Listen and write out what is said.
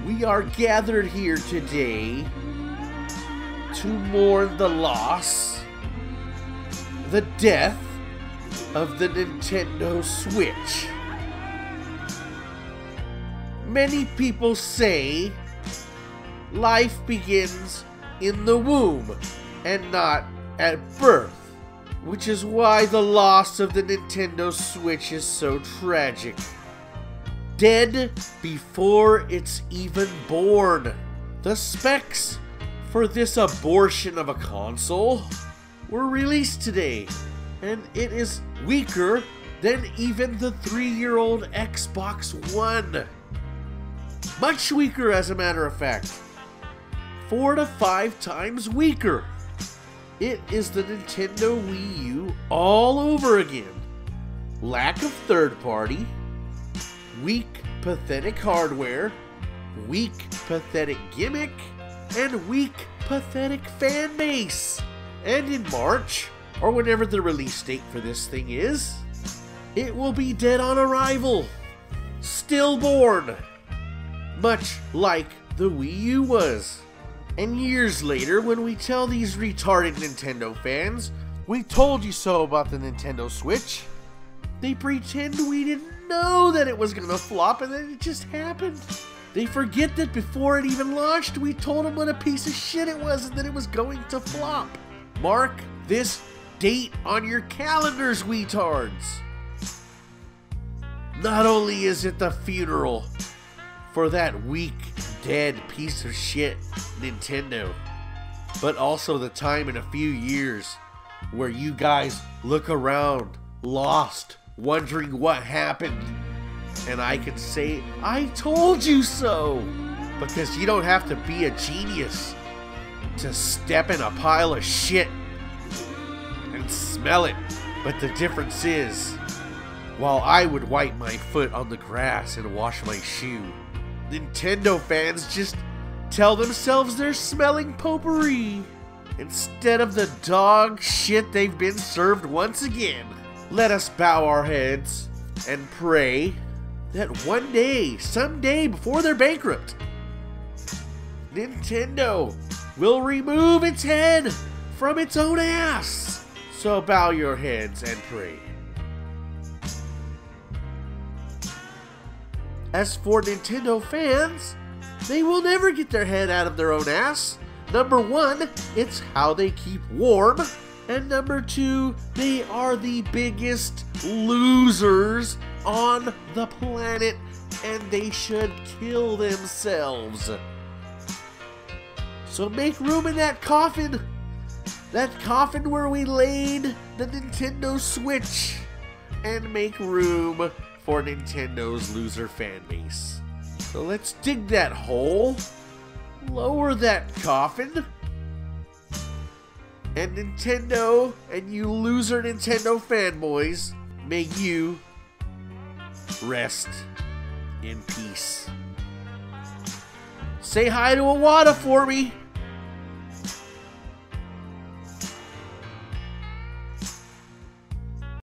We are gathered here today to mourn the loss, the death of the Nintendo Switch. Many people say life begins in the womb and not at birth, which is why the loss of the Nintendo Switch is so tragic. Dead before it's even born. The specs for this abortion of a console were released today, and it is weaker than even the 3-year-old Xbox One. Much weaker, as a matter of fact. 4 to 5 times weaker. It is the Nintendo Wii U all over again. Lack of third party, weak, pathetic hardware, weak, pathetic gimmick, and weak, pathetic fan base. And in March, or whenever the release date for this thing is, it will be dead on arrival. Stillborn. Much like the Wii U was. And years later, when we tell these retarded Nintendo fans, we told you so about the Nintendo Switch, they pretend we didn't know that it was gonna flop and that it just happened. They forget that before it even launched, we told them what a piece of shit it was and that it was going to flop. Mark this date on your calendars, weetards. Not only is it the funeral for that weak, dead piece of shit Nintendo, but also the time in a few years where you guys look around, lost, wondering what happened, and I can say, I told you so, because you don't have to be a genius to step in a pile of shit and smell it. But the difference is, while I would wipe my foot on the grass and wash my shoe, Nintendo fans just tell themselves they're smelling potpourri instead of the dog shit they've been served once again. Let us bow our heads and pray that one day, someday before they're bankrupt, Nintendo will remove its head from its own ass. So bow your heads and pray. As for Nintendo fans, they will never get their head out of their own ass. Number 1, it's how they keep warm. And number 2, they are the biggest losers on the planet, and they should kill themselves. So make room in that coffin where we laid the Nintendo Switch, and make room for Nintendo's loser fan base. So let's dig that hole, lower that coffin, and Nintendo and you loser Nintendo fanboys, may you rest in peace. Say hi to Iwata for me.